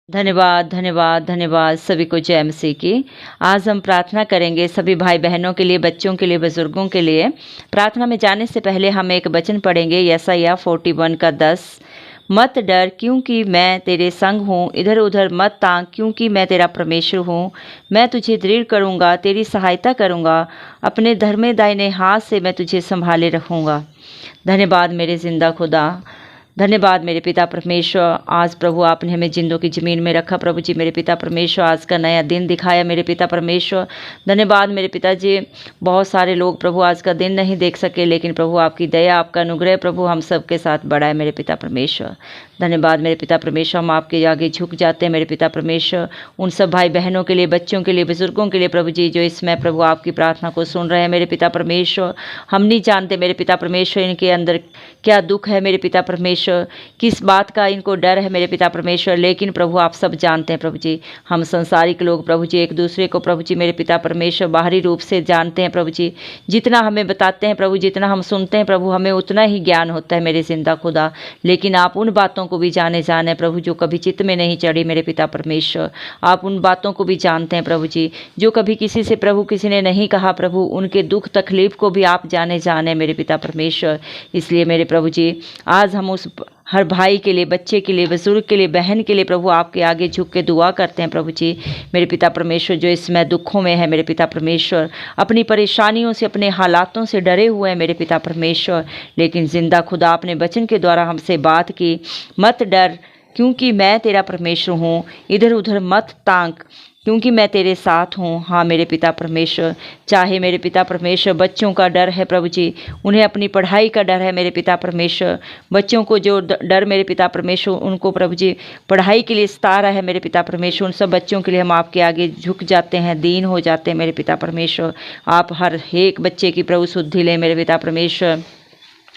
धन्यवाद धन्यवाद धन्यवाद। सभी को जय मसीह की। आज हम प्रार्थना करेंगे सभी भाई बहनों के लिए, बच्चों के लिए, बुजुर्गों के लिए। प्रार्थना में जाने से पहले हम एक वचन पढ़ेंगे, यशायाह 41 का 10। मत डर क्योंकि मैं तेरे संग हूँ, इधर उधर मत ताक क्योंकि मैं तेरा परमेश्वर हूँ। मैं तुझे दृढ़ करूँगा, तेरी सहायता करूँगा, अपने धर्मे दाहिने हाथ से मैं तुझे संभाले रखूँगा। धन्यवाद मेरे जिंदा खुदा, धन्यवाद मेरे पिता परमेश्वर। आज प्रभु आपने हमें जिंदों की ज़मीन में रखा प्रभु जी। मेरे पिता परमेश्वर आज का नया दिन दिखाया मेरे पिता परमेश्वर। धन्यवाद मेरे पिताजी। बहुत सारे लोग प्रभु आज का दिन नहीं देख सके, लेकिन प्रभु आपकी दया, आपका अनुग्रह प्रभु हम सब के साथ बढ़ा है मेरे पिता परमेश्वर। धन्यवाद मेरे पिता परमेश्वर। हम आपके आगे झुक जाते हैं मेरे पिता परमेश्वर, उन सब भाई बहनों के लिए, बच्चों के लिए, बुजुर्गों के लिए प्रभु जी, जो इसमें प्रभु आपकी प्रार्थना को सुन रहे हैं मेरे पिता परमेश्वर। हम नहीं जानते मेरे पिता परमेश्वर इनके अंदर क्या दुख है मेरे पिता परमेश्वर, किस बात का इनको डर है मेरे पिता परमेश्वर, लेकिन प्रभु आप सब जानते हैं प्रभु जी। हम संसारिक लोग प्रभु जी एक दूसरे को प्रभु जी मेरे पिता परमेश्वर बाहरी रूप से जानते हैं प्रभु जी। जितना हमें बताते हैं प्रभु, जितना हम सुनते हैं प्रभु, हमें उतना ही ज्ञान होता है मेरे जिंदा खुदा। लेकिन आप उन बातों को भी जाने प्रभु जो कभी चित्त में नहीं चढ़ी मेरे पिता परमेश्वर। आप उन बातों को भी जानते हैं प्रभु जी जो कभी किसी से प्रभु किसी ने नहीं कहा प्रभु, उनके दुख तकलीफ को भी आप जाने मेरे पिता परमेश्वर। इसलिए मेरे प्रभु जी आज हम उस हर भाई के लिए, बच्चे के लिए, बुजुर्ग के लिए, बहन के लिए प्रभु आपके आगे झुक के दुआ करते हैं प्रभु जी मेरे पिता परमेश्वर, जो इसमें दुखों में है मेरे पिता परमेश्वर, अपनी परेशानियों से, अपने हालातों से डरे हुए हैं मेरे पिता परमेश्वर। लेकिन जिंदा खुदा अपने वचन के द्वारा हमसे बात की, मत डर क्योंकि मैं तेरा परमेश्वर हूँ, इधर उधर मत ताक क्योंकि मैं तेरे साथ हूँ। हाँ मेरे पिता परमेश्वर, चाहे मेरे पिता परमेश्वर बच्चों का डर है प्रभु जी, उन्हें अपनी पढ़ाई का डर है मेरे पिता परमेश्वर, बच्चों को जो डर मेरे पिता परमेश्वर उनको प्रभु जी पढ़ाई के लिए सता रहा है मेरे पिता परमेश्वर, उन सब बच्चों के लिए हम आपके आगे झुक जाते हैं, दीन हो जाते हैं मेरे पिता परमेश्वर। आप हर एक बच्चे की प्रभु शुद्धि लें मेरे पिता परमेश्वर,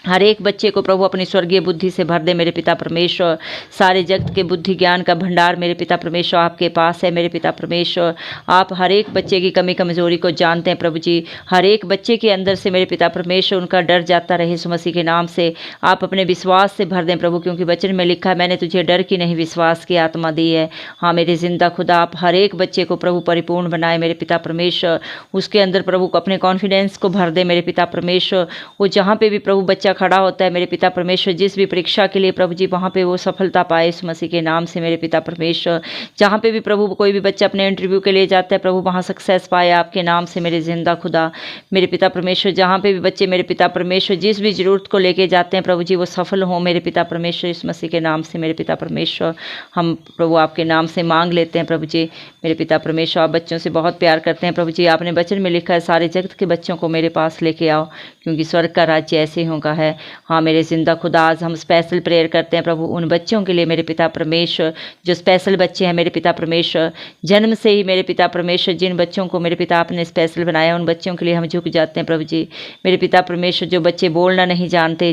हर एक बच्चे को प्रभु अपनी स्वर्गीय बुद्धि से भर दे मेरे पिता परमेश्वर। सारे जगत के बुद्धि ज्ञान का भंडार मेरे पिता परमेश्वर आपके पास है मेरे पिता परमेश्वर। आप हर एक बच्चे की कमी कमजोरी को जानते हैं प्रभु जी। हर एक बच्चे के अंदर से मेरे पिता परमेश्वर उनका डर जाता रहे यीशु मसीह के नाम से। आप अपने विश्वास से भर दें प्रभु, क्योंकि वचन में लिखा है मैंने तुझे डर की नहीं विश्वास की आत्मा दी है। हाँ मेरे जिंदा खुदा, आप हर एक बच्चे को प्रभु परिपूर्ण बनाए मेरे पिता परमेश्वर। उसके अंदर प्रभु को अपने कॉन्फिडेंस को भर दे मेरे पिता परमेश्वर। वो जहाँ पे भी प्रभु बच्चा खड़ा होता है मेरे पिता परमेश्वर, जिस भी परीक्षा के लिए प्रभु जी, वहाँ पे वो सफलता पाए इस मसीह के नाम से मेरे पिता परमेश्वर। जहाँ पे भी प्रभु कोई भी बच्चा अपने इंटरव्यू के लिए जाता है प्रभु, वहाँ सक्सेस पाए आपके नाम से मेरे जिंदा खुदा मेरे पिता परमेश्वर। जहाँ पे भी बच्चे मेरे पिता परमेश्वर जिस भी जरूरत को लेके जाते हैं प्रभु जी, वो सफल हो मेरे पिता परमेश्वर इस मसीह के नाम से मेरे पिता परमेश्वर। हम प्रभु आपके नाम से मांग लेते हैं प्रभु जी मेरे पिता परमेश्वर। आप बच्चों से बहुत प्यार करते हैं प्रभु जी। आपने वचन में लिखा है सारे जगत के बच्चों को मेरे पास लेके आओ, क्योंकि स्वर्ग का राज्य ऐसे होगा है। हाँ मेरे जिंदा खुदा, आज हम स्पेशल प्रेयर करते हैं प्रभु उन बच्चों के लिए मेरे पिता परमेश्वर, जो स्पेशल बच्चे हैं मेरे पिता परमेश्वर, जन्म से ही मेरे पिता परमेश्वर जिन बच्चों को मेरे पिता आपने स्पेशल बनाया, उन बच्चों के लिए हम झुक जाते हैं प्रभु जी मेरे पिता परमेश्वर। जो बच्चे बोलना नहीं जानते,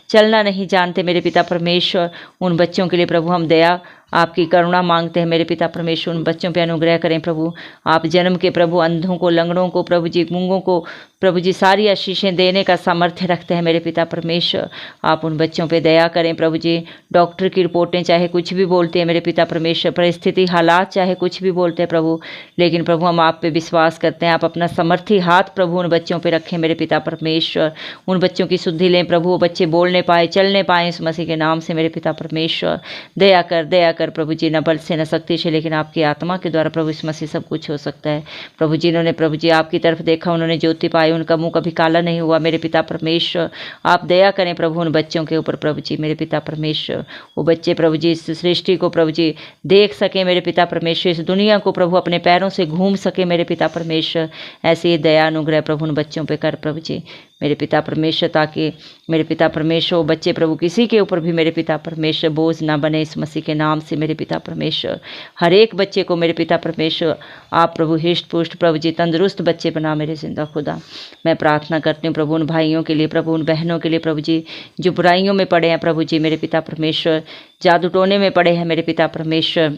चलना नहीं जानते मेरे पिता परमेश्वर, उन बच्चों के लिए प्रभु हम दया आपकी करुणा मांगते हैं मेरे पिता परमेश्वर। उन बच्चों पे अनुग्रह करें प्रभु। आप जन्म के प्रभु अंधों को, लंगड़ों को प्रभु जी, गूंगों को प्रभु जी सारी आशीषें देने का सामर्थ्य रखते हैं मेरे पिता परमेश्वर। आप उन बच्चों पे दया करें प्रभु जी। डॉक्टर की रिपोर्टें चाहे कुछ भी बोलते हैं मेरे पिता परमेश्वर, परिस्थिति हालात चाहे कुछ भी बोलते हैं प्रभु, लेकिन प्रभु हम आप पे विश्वास करते हैं। आप अपना समर्थी हाथ प्रभु उन बच्चों पे रखें मेरे पिता परमेश्वर। उन बच्चों की शुद्धि लें प्रभु, वो बच्चे बोलने पाए, चलने पाए इस मसीह के नाम से मेरे पिता परमेश्वर। दया कर प्रभु जी, न बल से न शक्ति से, लेकिन आपकी आत्मा के द्वारा प्रभु इस मसीह सब कुछ हो सकता है प्रभु। जिन्होंने प्रभु जी आपकी तरफ देखा, उन्होंने ज्योति पाई, उनका मुंह कभी काला नहीं हुआ मेरे पिता परमेश्वर। आप दया करें प्रभु उन बच्चों के ऊपर प्रभु जी मेरे पिता परमेश्वर। वो बच्चे प्रभु जी इस सृष्टि को प्रभु जी देख सके मेरे पिता परमेश्वर, इस दुनिया को प्रभु अपने पैरों से घूम सके मेरे पिता परमेश्वर। ऐसे ही दया अनुग्रह प्रभु उन बच्चों पे कर प्रभु जी मेरे पिता परमेश्वर, ताकि मेरे पिता परमेश्वर बच्चे प्रभु किसी के ऊपर भी मेरे पिता परमेश्वर बोझ ना बने इस मसीह के नाम से मेरे पिता परमेश्वर। हर एक बच्चे को मेरे पिता परमेश्वर आप प्रभु हिष्ट पुष्ट प्रभु जी तंदुरुस्त बच्चे बना मेरे जिंदा खुदा। मैं प्रार्थना करती हूँ प्रभु उन भाइयों के लिए, प्रभु उन बहनों के लिए प्रभु जी, जो बुराइयों में पड़े हैं प्रभु जी मेरे पिता परमेश्वर, जादू टोने में पड़े हैं मेरे पिता परमेश्वर,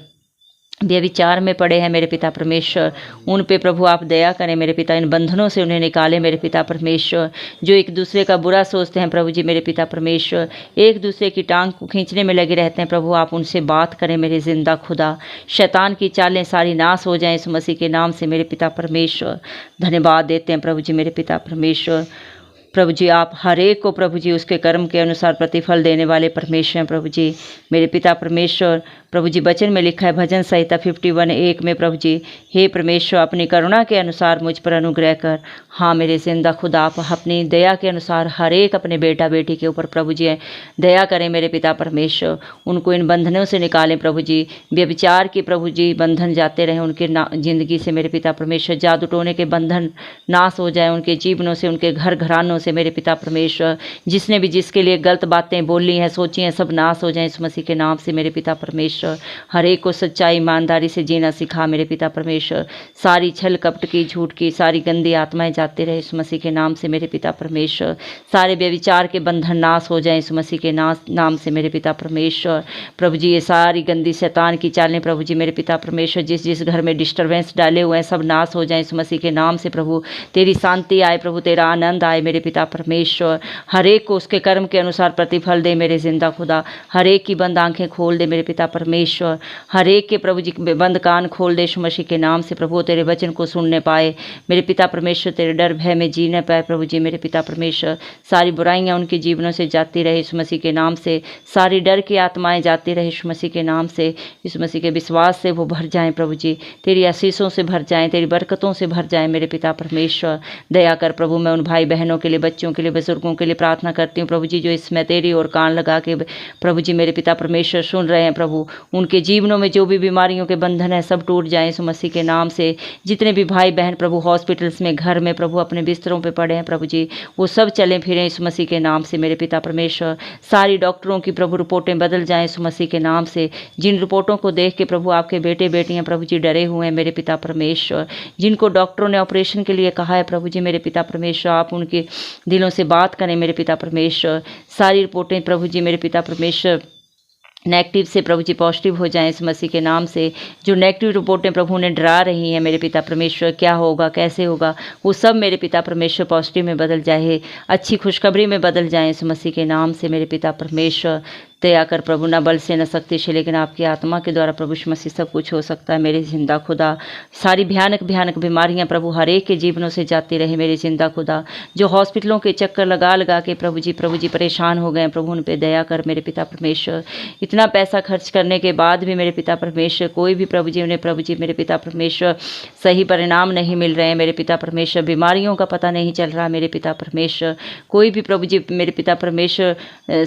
व्यभिचार में पड़े हैं मेरे पिता परमेश्वर, उन पे प्रभु आप दया करें मेरे पिता, इन बंधनों से उन्हें निकालें मेरे पिता परमेश्वर। जो एक दूसरे का बुरा सोचते हैं प्रभु जी मेरे पिता परमेश्वर, एक दूसरे की टांग को खींचने में लगे रहते हैं प्रभु, आप उनसे बात करें मेरे जिंदा खुदा। शैतान की चालें सारी नाश हो जाएं इस मसीह के नाम से मेरे पिता परमेश्वर। धन्यवाद देते हैं प्रभु जी मेरे पिता परमेश्वर। प्रभु जी आप हर एक को प्रभु जी उसके कर्म के अनुसार प्रतिफल देने वाले परमेश्वर हैं प्रभु जी मेरे पिता परमेश्वर। प्रभु जी वचन में लिखा है भजन संहिता 51:1 में प्रभु जी, हे परमेश्वर अपनी करुणा के अनुसार मुझ पर अनुग्रह कर। हाँ मेरे जिंदा खुदा, आप अपनी दया के अनुसार हर एक अपने बेटा बेटी के ऊपर प्रभु जी दया करें मेरे पिता परमेश्वर। उनको इन बंधनों से निकालें प्रभु जी, व्यभिचार के प्रभु जी बंधन जाते रहें उनके जिंदगी से मेरे पिता परमेश्वर। जादू टोने के बंधन नाश हो जाए उनके जीवनों से, उनके घर घरानों से मेरे पिता परमेश्वर। जिसने भी जिसके लिए गलत बातें बोली हैं सोची हैं सब नाश हो जाएं इस मसीह के नाम से मेरे पिता परमेश्वर। हर एक को सच्चाई ईमानदारी से जीना सिखा मेरे पिता परमेश्वर। सारी छल कपट की झूठ की सारी गंदी आत्माएं जाते रहे इस मसीह के नाम से मेरे पिता परमेश्वर। सारे व्यभिचार के बंधन नाश हो जाएं इस मसीह के नाम से मेरे पिता परमेश्वर। प्रभु जी ये सारी गंदी शैतान की चालें प्रभु जी मेरे पिता परमेश्वर, जिस जिस घर में डिस्टर्बेंस डाले हुए हैं सब नाश हो जाएं इस मसीह के नाम से प्रभु। तेरी शांति आए प्रभु, तेरा आनंद आए मेरे पिता परमेश्वर। हर एक को उसके कर्म के अनुसार प्रतिफल दे मेरे जिंदा खुदा। हर एक की बंद आंखें खोल दे मेरे पिता परमेश्वर। हर एक के प्रभु जी बंद कान खोल दे यीशु मसीह के नाम से प्रभु, तेरे वचन को सुनने पाए मेरे पिता परमेश्वर। तेरे डर भय में जीने पाए प्रभु जी मेरे पिता परमेश्वर। सारी बुराइयां उनके जीवनों से जाती रहे यीशु मसीह के नाम से। सारी डर की आत्माएं जाती रहे यीशु मसीह के नाम से। यीशु मसीह के विश्वास से वो भर जाएं प्रभु जी, तेरी आशीषों से भर जाएं, तेरी बरकतों से भर जाएं मेरे पिता परमेश्वर। दया कर प्रभु, मैं उन भाई बहनों के लिए, बच्चों के लिए, बुजुर्गों के लिए प्रार्थना करती हूँ प्रभु जी, जो इसमें तेरी और कान लगा के प्रभु जी मेरे पिता परमेश्वर सुन रहे हैं प्रभु। उनके जीवनों में जो भी बीमारियों के बंधन है सब टूट जाएं यीशु मसीह के नाम से। जितने भी भाई बहन प्रभु हॉस्पिटल्स में, घर में प्रभु अपने बिस्तरों पे पड़े हैं प्रभु जी, वो सब चलें फिरें यीशु मसीह के नाम से मेरे पिता परमेश्वर। सारी डॉक्टरों की प्रभु रिपोर्टें बदल जाएं यीशु मसीह के नाम से। जिन रिपोर्टों को देख के प्रभु आपके बेटे बेटियां प्रभु जी डरे हुए हैं मेरे पिता परमेश्वर, जिनको डॉक्टरों ने ऑपरेशन के लिए कहा है प्रभु जी मेरे पिता परमेश्वर, आप उनके दिलों से बात करें मेरे पिता परमेश्वर। सारी रिपोर्टें प्रभु जी मेरे पिता परमेश्वर नेगेटिव से प्रभु जी पॉजिटिव हो जाएं इस मसीह के नाम से। जो नेगेटिव रिपोर्टें प्रभु उन्हें डरा रही हैं मेरे पिता परमेश्वर, क्या होगा कैसे होगा, वो सब मेरे पिता परमेश्वर पॉजिटिव में बदल जाए, अच्छी खुशखबरी में बदल जाएं इस मसीह के नाम से मेरे पिता परमेश्वर। दया कर प्रभु, न बल से न शक्ति से लेकिन आपकी आत्मा के द्वारा प्रभु यीशु मसीह सब कुछ हो सकता है मेरे जिंदा खुदा। सारी भयानक भयानक बीमारियां प्रभु हर एक के जीवनों से जाती रहे मेरे जिंदा खुदा। जो हॉस्पिटलों के चक्कर लगा लगा के प्रभु जी परेशान हो गए प्रभु, उन पे दया कर मेरे पिता परमेश्वर। इतना पैसा खर्च करने के बाद भी मेरे पिता परमेश्वर कोई भी प्रभु जी उन्हें प्रभु जी मेरे पिता परमेश्वर सही परिणाम नहीं मिल रहे हैं मेरे पिता परमेश्वर। बीमारियों का पता नहीं चल रहा मेरे पिता परमेश्वर। कोई भी प्रभु जी मेरे पिता परमेश्वर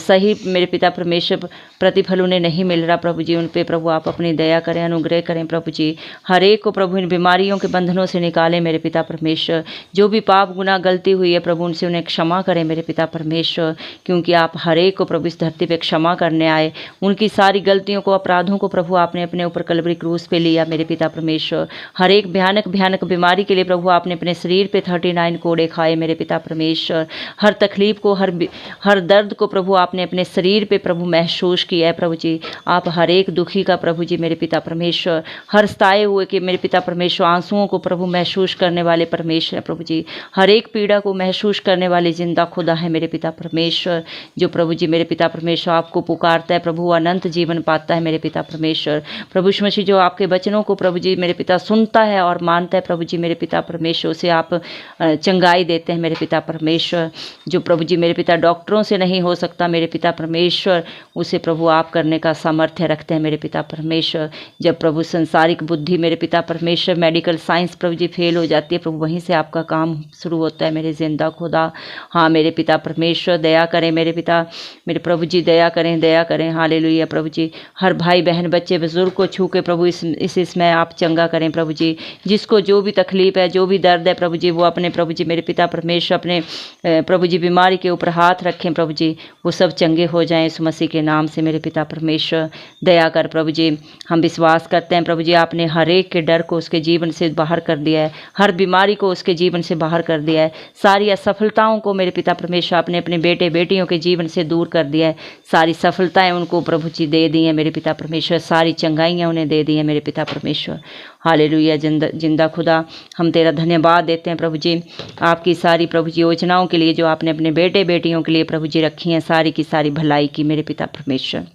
सही मेरे पिता परमेश्वर प्रतिफल उन्हें नहीं मिल रहा प्रभु जी। उन पे प्रभु आप अपनी दया करें, अनुग्रह करें प्रभु जी। हर एक को प्रभु इन बीमारियों के बंधनों से निकालें मेरे पिता परमेश्वर। जो भी पाप गुनाह गलती हुई है प्रभु उनसे उन्हें क्षमा करें मेरे पिता परमेश्वर, क्योंकि आप हर एक को प्रभु इस धरती पे क्षमा करने आए। उनकी सारी गलतियों को, अपराधों को प्रभु आपने अपने ऊपर कलवरी क्रूस पे लिया मेरे पिता परमेश्वर। हर एक भयानक भयानक बीमारी के लिए प्रभु आपने अपने शरीर पे 39 कोड़े खाए मेरे पिता परमेश्वर। हर तकलीफ को, हर दर्द को प्रभु आपने अपने शरीर पे प्रभु महसूस किया है प्रभु जी। आप हर एक दुखी का प्रभु जी मेरे पिता परमेश्वर, हर सताए हुए के मेरे पिता परमेश्वर आंसुओं को प्रभु महसूस करने वाले परमेश्वर है प्रभु जी। हर एक पीड़ा को महसूस करने वाले जिंदा खुदा है मेरे पिता परमेश्वर। जो प्रभु जी मेरे पिता परमेश्वर आपको पुकारता है प्रभु अनंत जीवन पाता है मेरे पिता परमेश्वर। प्रभु यीशु मसीह जो आपके वचनों को प्रभु जी मेरे पिता सुनता है और मानता है प्रभु जी मेरे पिता परमेश्वर, उसे आप चंगाई देते हैं मेरे पिता परमेश्वर। जो प्रभु जी मेरे पिता डॉक्टरों से नहीं हो सकता मेरे पिता परमेश्वर, उसे प्रभु आप करने का सामर्थ्य रखते हैं मेरे पिता परमेश्वर। जब प्रभु संसारिक बुद्धि मेरे पिता परमेश्वर, मेडिकल साइंस प्रभु जी फेल हो जाती है प्रभु, वहीं से आपका काम शुरू होता है मेरे जिंदा खुदा। हाँ मेरे पिता परमेश्वर दया करें मेरे पिता, मेरे प्रभु जी दया करें, दया करें। हालेलुया प्रभु जी। हर भाई बहन बच्चे बुजुर्ग को छू के प्रभु इसमें आप चंगा करें प्रभु जी। जिसको जो भी तकलीफ है, जो भी दर्द है प्रभु जी, वो अपने प्रभु जी मेरे पिता परमेश्वर अपने प्रभु जी बीमारी के ऊपर हाथ रखें प्रभु जी, वो सब चंगे हो जाएं इस मसीह के नाम से मेरे पिता परमेश्वर दया कर प्रभु जी। हम विश्वास करते हैं प्रभु जी, आपने हर एक के डर को उसके जीवन से बाहर कर दिया है, हर बीमारी को उसके जीवन से बाहर कर दिया है, सारी असफलताओं को मेरे पिता परमेश्वर आपने अपने बेटे बेटियों के जीवन से दूर कर दिया है, सारी सफलताएं उनको प्रभु जी दे दी हैं मेरे पिता परमेश्वर, सारी चंगाइयाँ उन्हें दे दी हैं मेरे पिता परमेश्वर। हालेलुया। जिंदा खुदा हम तेरा धन्यवाद देते हैं प्रभु जी, आपकी सारी प्रभु जी योजनाओं के लिए जो आपने अपने बेटे बेटियों के लिए प्रभु जी रखी हैं, सारी की सारी भलाई की मेरे पिता परमेश्वर।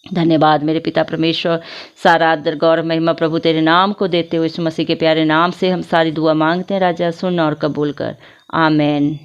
धन्यवाद मेरे पिता परमेश्वर। सारा आदर गौरव महिमा प्रभु तेरे नाम को देते हुए यीशु मसीह के प्यारे नाम से हम सारी दुआ मांगते हैं राजा, सुन और कबूल कर। आमेन।